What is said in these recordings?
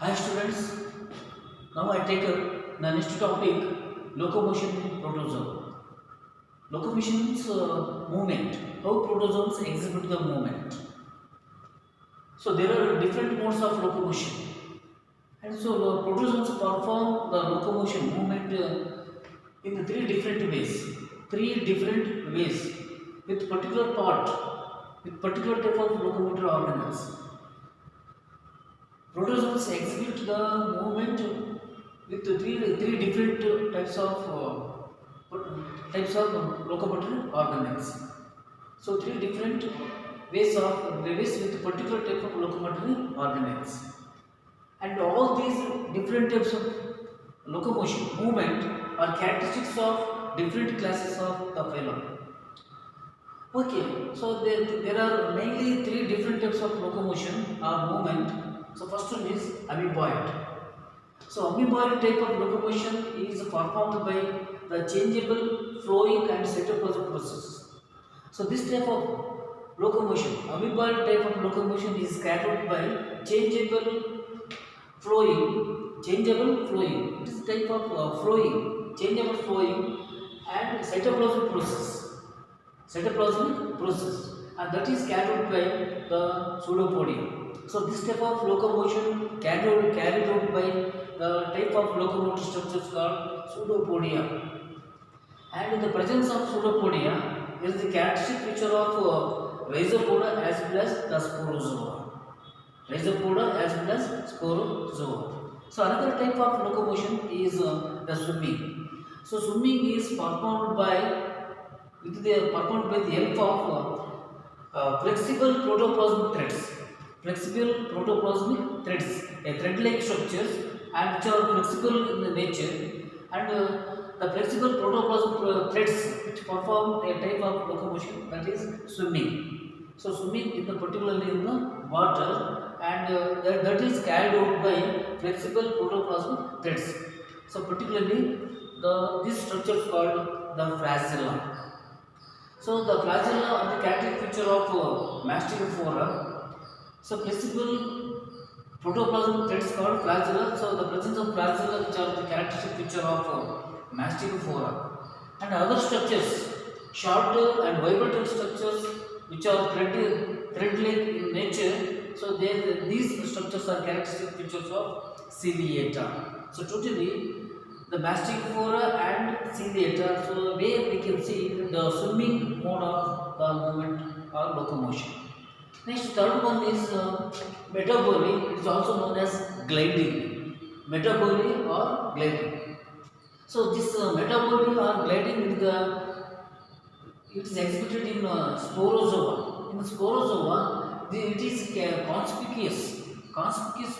Hi students, now I take up the next topic locomotion in protozoa. Locomotion means movement, how protozoans exhibit the movement. So there are different modes of locomotion and so protozoans perform the locomotion movement in three different ways. Three different ways with particular part, with particular type of locomotor organelles. Protozoans exhibit the movement with three different types of locomotor organelles. So three different ways with particular type of locomotor organelles, and all these different types of locomotion movement are characteristics of different classes of the phylum. Okay, so there are mainly three different types of locomotion or movement. So first one is amoeboid. So amoeboid type of locomotion is performed by the changeable, flowing and cytoplasmic processes. So this type of locomotion, amoeboid type of locomotion is carried out by changeable flowing. It is type of changeable flowing and cytoplasmic process, and that is carried out by the pseudopodia. So this type of locomotion carried out by the type of locomotor structures called pseudopodia. And in the presence of pseudopodia, there is the characteristic feature of rhizopoda as well as the sporozoa. Rhizopoda as well as sporozoa. So another type of locomotion is the swimming. So swimming is performed by the help of flexible protoplasmic threads. Flexible protoplasmic threads, a thread-like structures, and which are flexible in the nature, and the flexible protoplasmic threads which perform a type of locomotion, that is swimming. So swimming in the particularly in the water, and that is carried out by flexible protoplasmic threads. So particularly this structure is called the flagella. So the flagella are the characteristic feature of mastigophora. So flexible protoplasmic threads called flagella. So the presence of flagella which are the characteristic feature of mastigophora. And other structures, shorter and vibrator structures which are thread-like in nature. So these structures are characteristic features of ciliata. So totally the mastigophora and ciliata. So where we can see the swimming mode of the movement or locomotion. Next, third one is metaboly. It is also known as gliding. Metaboly or gliding. So this metaboly or gliding it is exhibited in sporozoa. In sporozoa, it is conspicuous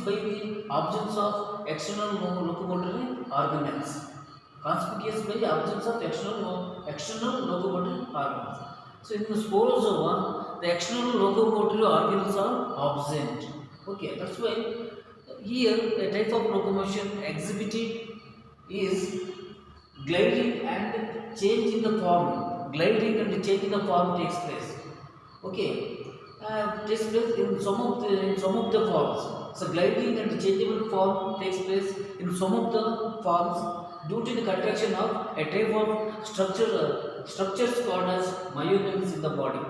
by the absence of external locomotory organelles. Conspicuous by the absence of external locomotory organelles. So in the sporozoa, the external locomotory organelles are absent. Okay, that's why here a type of locomotion exhibited is gliding and change in the form. Gliding and change in the form takes place. Okay, takes place in some of the forms. So gliding and changeable form takes place in some of the forms due to the contraction of a type of structures called as myonins in the body.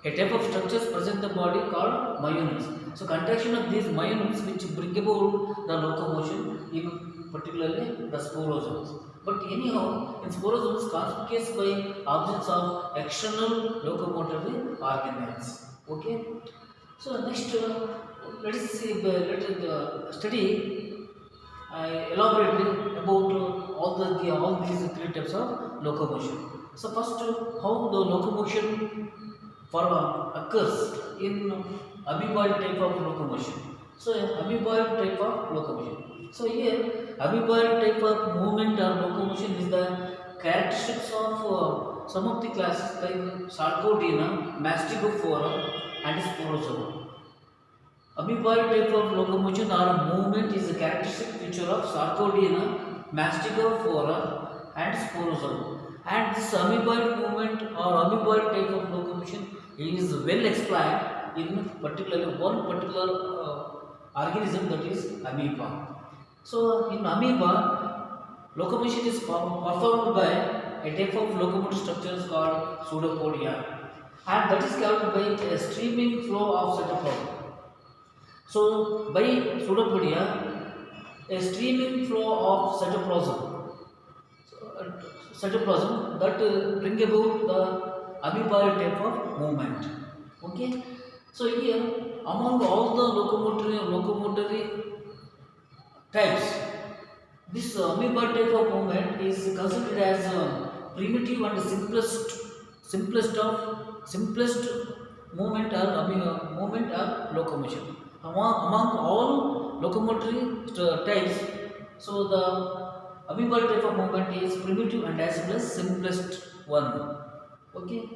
A type of structures present in the body called myonins. So contraction of these myonins which bring about the locomotion in particularly the sporozoans. But anyhow, in sporozoans conspicuous by absence of external locomotory organelles. Okay. So next, let us see. Let us study elaborately about all these three types of locomotion. So first, how the locomotion occurs in amoeboid type of locomotion. So amoeboid type of locomotion. So here amoeboid type of movement or locomotion is the characteristics of some of the classes like Sarcodina, Mastigophora and Sporozoa. Amoeboid type of locomotion or movement is a characteristic feature of Sarcodina, Mastigophora and Sporozoa. And this amoeboid movement or amoeboid type of locomotion is well explained in particularly one particular organism, that is amoeba. So in amoeba, locomotion is performed by a type of locomotive structures called pseudopodia, and that is carried by a streaming flow of cytoplasm. So by pseudopodia, a streaming flow of cytoplasm that bring about the amoeboid type of movement. Okay, so here among all the locomotory types, this amoeboid type of movement is considered as primitive and simplest movement or locomotion. Among all locomotory types, so the amoeboid type of movement is primitive and as well as simplest one. Okay.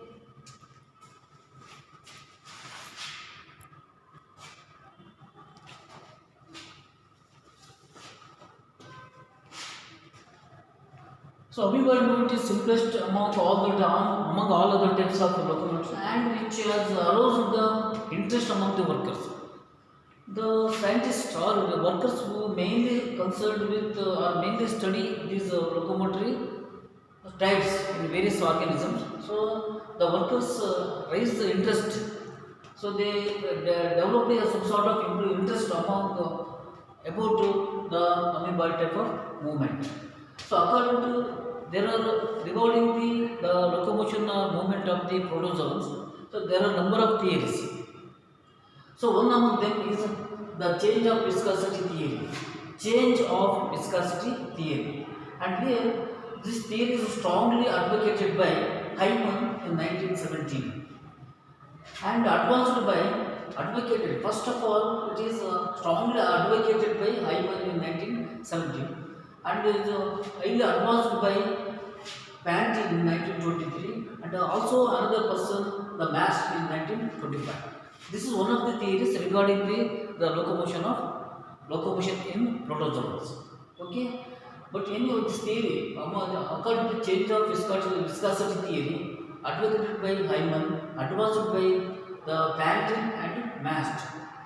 So amoeboid movement is simplest among all other types of locomotion, and which allows the interest among the workers. The scientists or the workers who mainly concerned with or mainly study these locomotory types in various organisms. So the workers raise the interest. So they develop some sort of interest among about the amoeboid type of movement. So according to there are regarding the locomotion or movement of the protozoans, so there are number of theories. So one among them is the change of viscosity theory. And here this theory is strongly advocated by Hyman in 1917 and advocated. First of all, it is strongly advocated by Hyman in 1917 and is highly advanced by Pantin in 1923 and also another person, the Mast, in 1925. This is one of the theories regarding the locomotion in protozoans. Okay, but anyhow, this theory, according to change of viscosity theory, advocated by Hyman, advanced by the Pantin and Mast.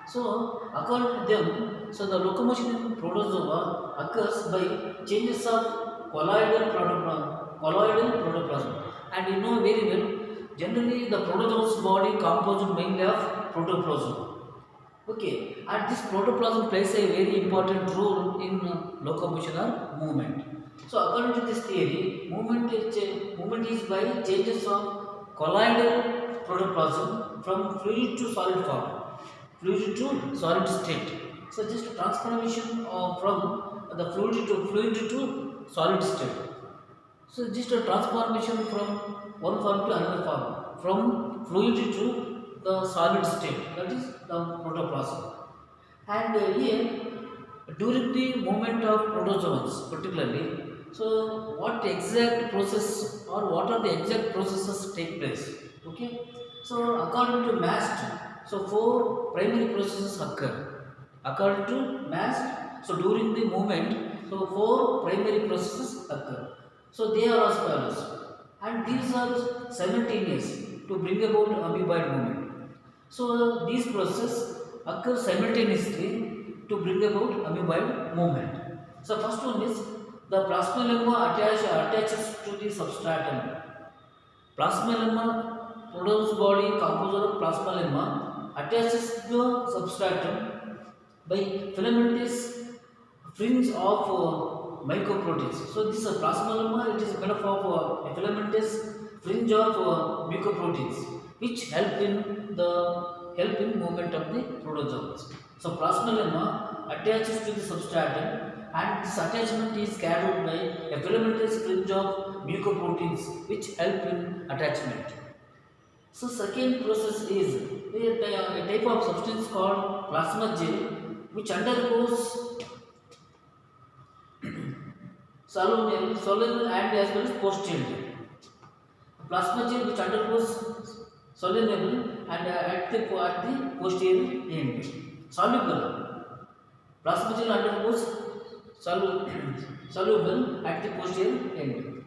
So according to them, so the locomotion in protozoa occurs by changes of colloidal protoplasm, and you know very well, generally the protozoa's body composed mainly of protoplasm. Okay, and this protoplasm plays a very important role in locomotion or movement. So according to this theory, movement is by changes of colloidal protoplasm from fluid to solid form, fluid to solid state. So just a transformation from the fluid to solid state. So just a transformation from one form to another form, from fluid to the solid state, that is the protoplasm. And here during the movement of protozoans particularly, so what exact process or what are the exact processes take place? Okay, so according to Mast, so 4 primary processes occur. According to Mast, so during the movement, so 4 primary processes occur. So they are as follows, and these are simultaneous to bring about amoeboid movement. So these processes occur simultaneously to bring about amoeboid movement. So first one is the plasmalemma attaches to the substratum. Plasmalemma, protozoa's body composed of plasmalemma, attaches to the substratum by filamentous fringe of mycoproteins. So this plasmalemma, it is made up of a filamentous fringe of mucoproteins, which help in movement of the protozoans. So plasmalemma attaches to the substratum, and this attachment is carried by a filamentous fringe of mucoproteins, which help in attachment. So second process is a type of substance called plasma gel, which undergoes solenoid and as well as post-chilled. Plasma gel which undergoes soluble and at the posterior end. Soluble. Plasma gel undergoes soluble at the posterior end.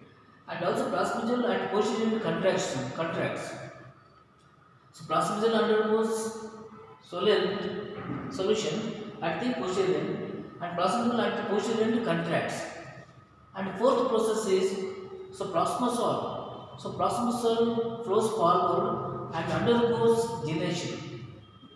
And also plasma gel at posterior end contracts. So plasma gel undergoes solution at the posterior end, and plasma cell at the posterior end contracts. And fourth process is plasma cell flows forward and undergoes gelation.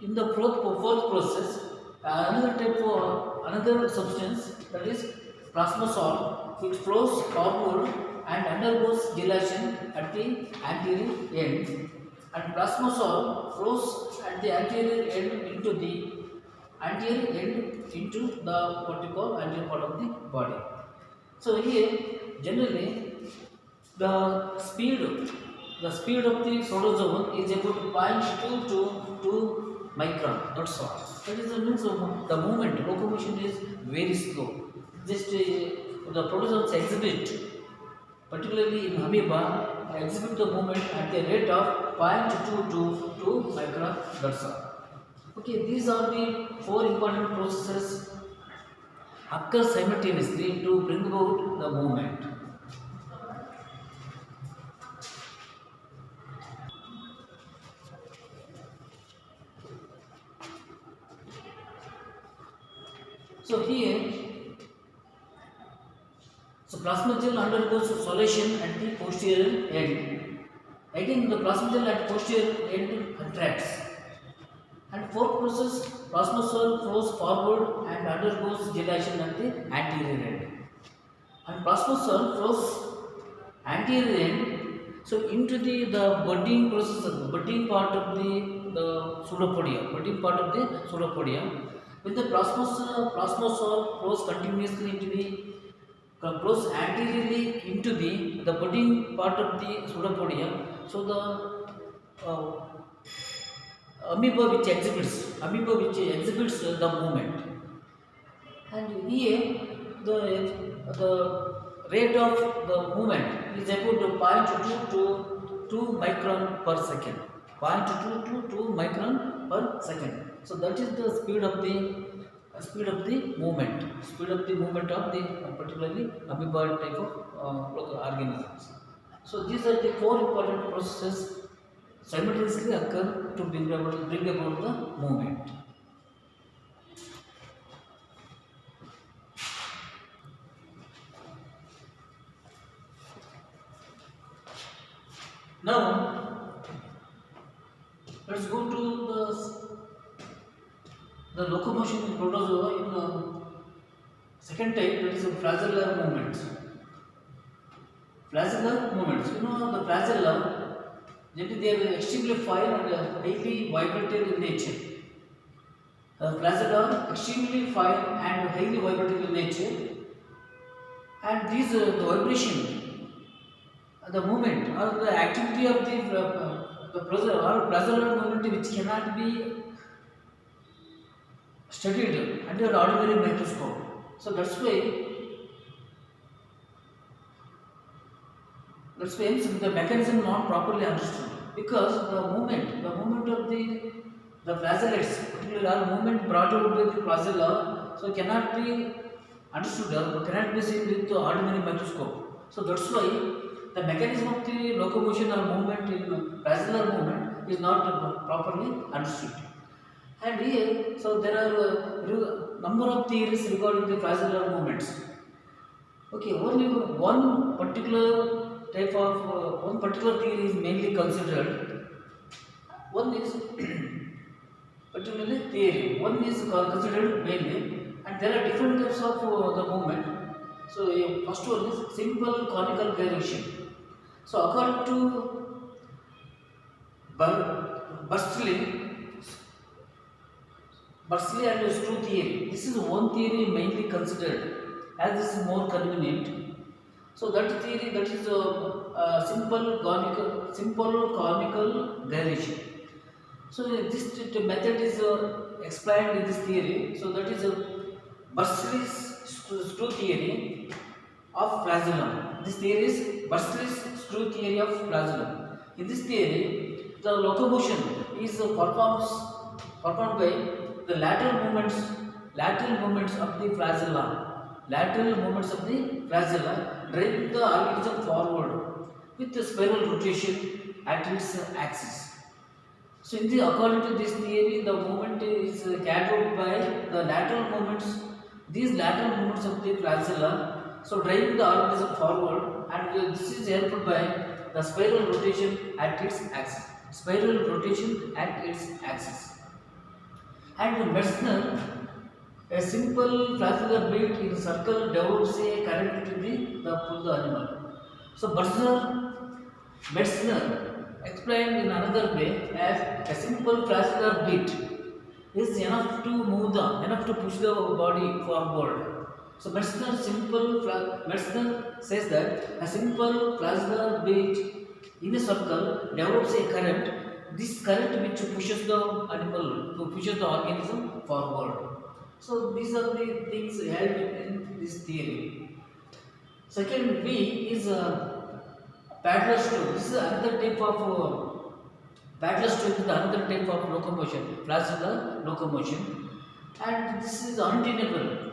In the fourth process, another substance, that is plasma cell, which flows forward and undergoes gelation at the anterior end, and plasma cell flows at the anterior end into the what we call anterior part of the body. So here generally the speed of the protozoan is about 0.2 to 2 micron. That's all. That is the means of the movement. Locomotion is very slow. Just the protozoans exhibit, particularly in amoeba, exhibit the movement at the rate of 0.2 to 2 micron. That's all. Okay, these are the four important processes occur simultaneously to bring about the movement. So here, plasma gel undergoes solation at the posterior end. Again, the plasma gel at posterior end contracts. And fourth process, plasma cell flows forward and undergoes gelation at the anterior end. And plasma cell flows anterior end, so into the budding process, the budding part of the pseudopodia, when the plasma cell flows continuously into flows anteriorly into the budding part of the pseudopodia, so the amoeba which exhibits the movement. And here the rate of the movement is about 0.2 to 2 micron per second. 0.2 to 2 micron per second. So that is the speed of the movement of the particularly amoeba type of organisms. So these are the four important processes simultaneously occur to bring about the movement. Now let's go to the locomotion in protozoa in the second type, that is flagellar movements. Flagellar movements. You know the flagella, they are extremely fine and highly vibrative in nature. Flagella are extremely fine and highly vibrative in nature, and these the vibration, the movement or the activity of the flagellar movement, which cannot be studied under ordinary microscope. So that's why the mechanism not properly understood, because the movement of the flagellates, particularly are movement brought out by the flagella, so cannot be understood or cannot be seen with the ordinary microscope. So that's why the mechanism of the locomotion or movement in flagellar movement is not properly understood. And here, so there are a number of theories regarding the flagellar movements. Okay, only one particular theory is mainly considered. One is particularly theory. One is considered mainly, and there are different types of the movement. So first one is simple conical gyration. So according to Bursley and screw theory, this is one theory mainly considered, as this is more convenient. So that theory, that is simple conical gyration. So this method is explained in this theory. So that is Bursley's screw theory of flagellum. This theory is Bursley's screw theory of flagellum. In this theory, the locomotion is performed by the lateral movements of the flagella. Driving the organism forward with the spiral rotation at its axis. So, according to this theory, the movement is carried out by the lateral movements. These lateral movements of the flagella, so driving the organism forward, and this is helped by the spiral rotation at its axis. Spiral rotation at its axis. And Metzner, a simple flagellar beat in a circle develops a current to pull the animal. So Metzner explained in another way as a simple flagellar beat is enough to push the body forward. So Metzner says that a simple flagellar beat in a circle develops a current. This current which pushes the organism forward. So these are the things held in this theory. Second V is paddler stroke. This is another type of paddler stroke is another type of locomotion, flagellar locomotion, and this is untenable.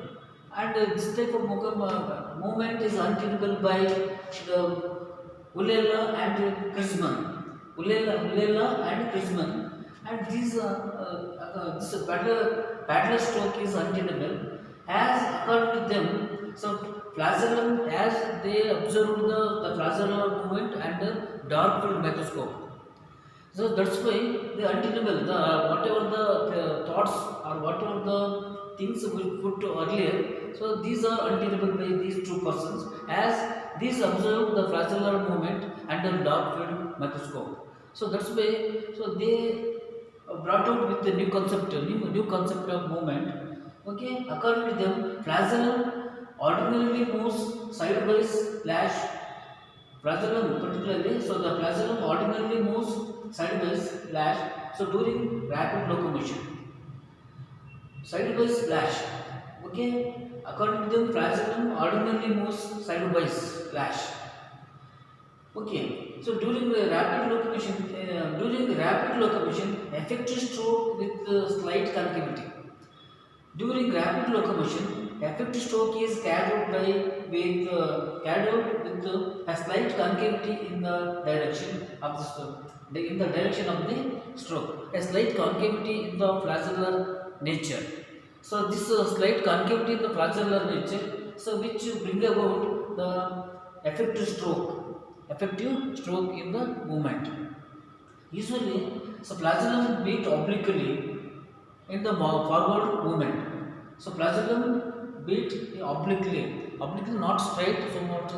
And this type of movement is untenable by the Ullela and Krisman. Ullela and Krisman, and these this paddler stroke is untenable as according to them. So flagellum, as they observed the flagellar movement and the dark field microscope. So that's why the untenable, whatever the thoughts or whatever the things we put earlier, so these are untenable by these two persons as these observed the flagellar movement under dark field microscope. So that's why, so they brought out with the new concept of movement. Okay, according to them, flagellum ordinarily moves sideways slash flagellum particularly. So the flagellum ordinarily moves sideways slash. So during rapid locomotion, sideways slash. Okay, according to them, flagellum ordinarily moves sideways slash. Okay, so during the rapid locomotion, effective stroke with slight concavity. During rapid locomotion, effective stroke is carried out with a slight concavity in the direction of the stroke. In the direction of the stroke, a slight concavity in the flagellar nature. So this slight concavity in the flagellar nature, so which bring about the effective stroke in the movement. Usually, so flagellum beat obliquely in the forward movement. So flagellum beat obliquely, not straight, somewhat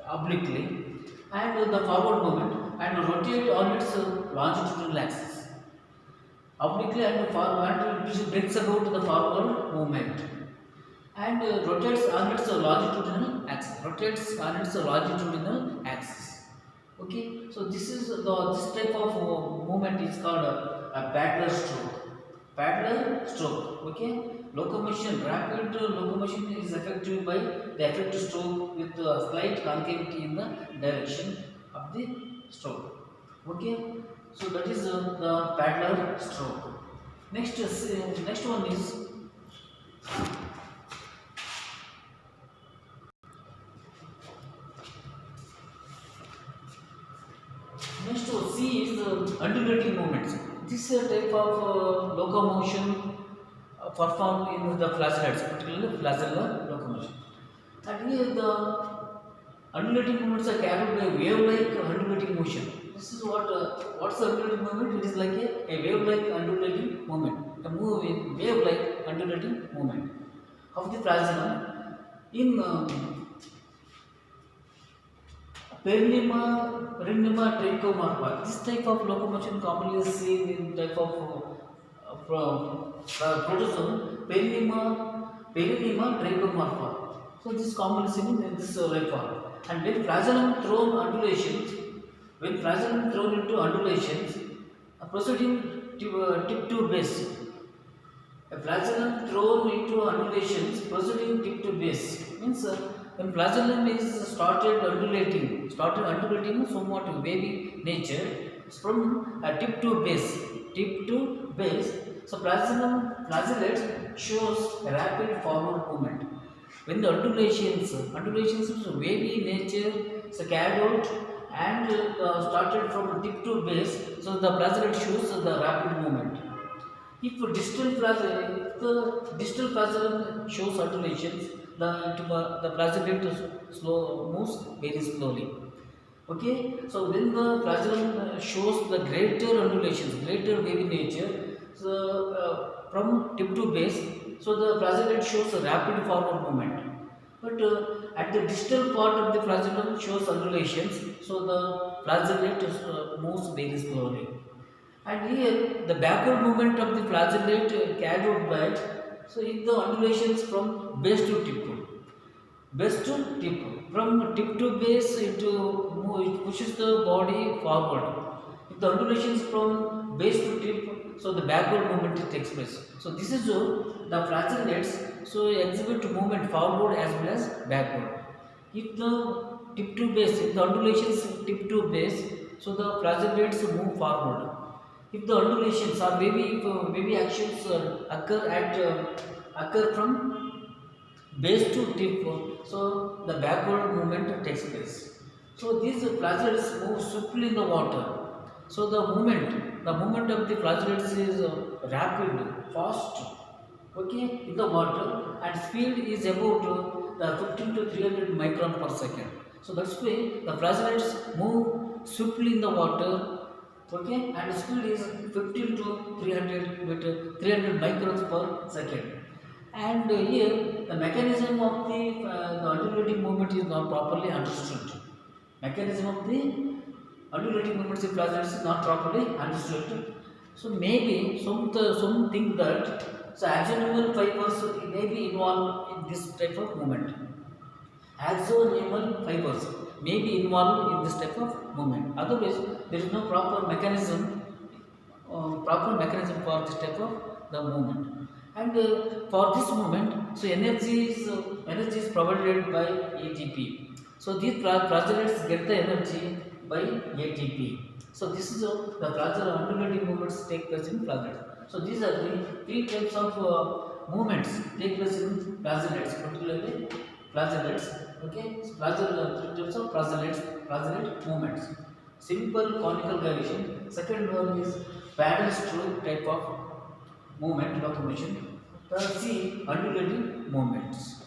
obliquely, and the forward movement and rotate on its longitudinal axis. Obliquely and forward, which brings about the forward movement. And rotates on its longitudinal axis. Okay, so this type of movement is called a paddler stroke. Okay, rapid locomotion is effective by the effective stroke with a slight concavity in the direction of the stroke. Okay, so that is the paddler stroke. Next one is C is the undulating movements. This type of locomotion performed in the flagellates, particularly flagellar locomotion. And here the undulating movements are carried by wave-like undulating motion. This is what's the undulating movement? It is like a wave-like undulating movement, wave-like undulating movement of the flagellum in Perineuma trichomorpha. This type of locomotion commonly is seen in type of protozoan Perineuma trichomorpha. So this is commonly seen in this life form. And when flagellum thrown into undulations, proceeding tip to base. A flagellum thrown into undulations proceeding tip to base means when flagellum is started undulating somewhat wavy nature from tip to base. So flagellates shows a rapid forward movement. When the undulations is wavy nature, so carried out and started from tip to base. So the flagellates shows the rapid movement. If the distal flagellum shows undulations, the flagellate moves very slowly. Okay, so when the flagellum shows the greater undulations, greater wavy nature, so from tip to base, so the flagellate shows a rapid forward movement. But at the distal part of the flagellum shows undulations, so the flagellate moves very slowly. And here the backward movement of the flagellate carried out by, so if the undulations from base to tip, base to tip, from tip to base it pushes the body forward. If the undulations from base to tip, so the backward movement takes place. So this is the flagellates so exhibit movement forward as well as backward. If the tip to base, if the undulations tip to base, so the flagellates move forward. If the undulations or wavy actions occur from base to tip, so the backward movement takes place. So these flagellates move swiftly in the water. So the movement of the flagellates is rapid, fast, okay, in the water, and speed is about the 15 to 300 micron per second. So that's why the flagellates move swiftly in the water, okay, and speed is 15 to 300 microns per second. And here the mechanism of the undulating movement is not properly understood. Mechanism of the undulating movements in flagellates is not properly understood. So maybe some think that so axonal fibers may be involved in this type of movement. Axonal fibers may be involved in this type of movement. Otherwise, there is no proper mechanism for this type of the movement. And for this movement, so energy is provided by ATP. So these flagellates get the energy by ATP. So this is the flagellate undulating movements take place in flagellates. So these are the three types of movements take place in flagellates, particularly flagellates. Okay, three types of flagellate movements. Simple conical gyration. Second one is paddle stroke type of movement locomotion. Third, C, undulating movements.